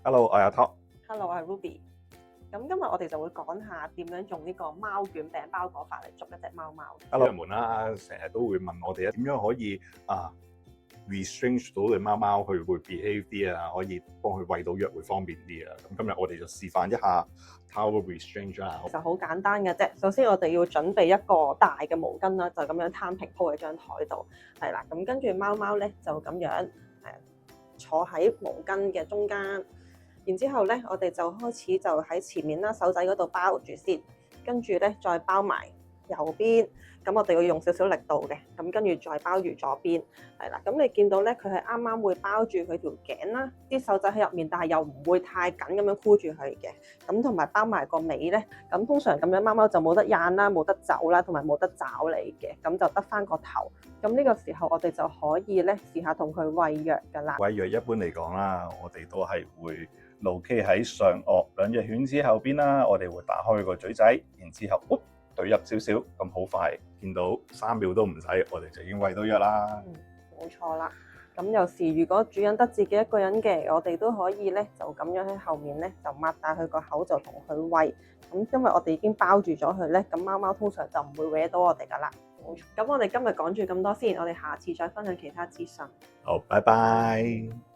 Hello，我係阿 Top。Hello，我係 Ruby。咁今日我哋就會講下點樣用呢個貓卷餅包裹法嚟捉一隻貓貓。Hello，人們啦，成日都會問我哋點樣可以restrain 到隻貓貓，佢會 behave 啲啊，可以幫佢餵到藥會方便啲啊。咁今日我哋就示範一下 how to restrain 啦。其實好簡單嘅啫。首先我哋要準備一個大嘅毛巾啦，就咁樣攤平鋪喺張台度，係啦。咁跟住貓貓咧就咁樣坐喺毛巾嘅中間。然之後咧，我哋就開始就喺前面啦，手仔嗰度包住先，跟住咧再包埋右邊。咁我哋要用少少力度嘅，咁跟住再包住左邊，係啦。咁你見到咧，佢係啱啱會包住佢條頸啦，啲手仔喺入面，但係又唔會太緊咁樣箍住佢嘅。咁同埋包埋個尾咧，咁通常咁樣貓貓就冇得掗啦，冇得走啦，同埋冇得找你嘅，咁就得翻個頭。咁呢個時候我哋就可以咧試下同佢餵藥㗎啦。餵藥一般嚟講啦，我哋都係會locate喺上顎兩隻犬齒後邊啦，我哋會打開個嘴仔，然之後對入少少，咁好快見到3秒都唔使，我哋就已經餵到藥啦。冇錯啦。咁有時如果主人得自己一個人嘅，我哋都可以咧就咁樣喺後面咧就擘大佢個口就同佢餵。咁因為我哋已經包住咗佢咧，咁貓貓通常就唔會搲到我哋噶啦。冇錯。咁我哋今日講住咁多先，我哋下次再分享其他資訊。好，拜拜。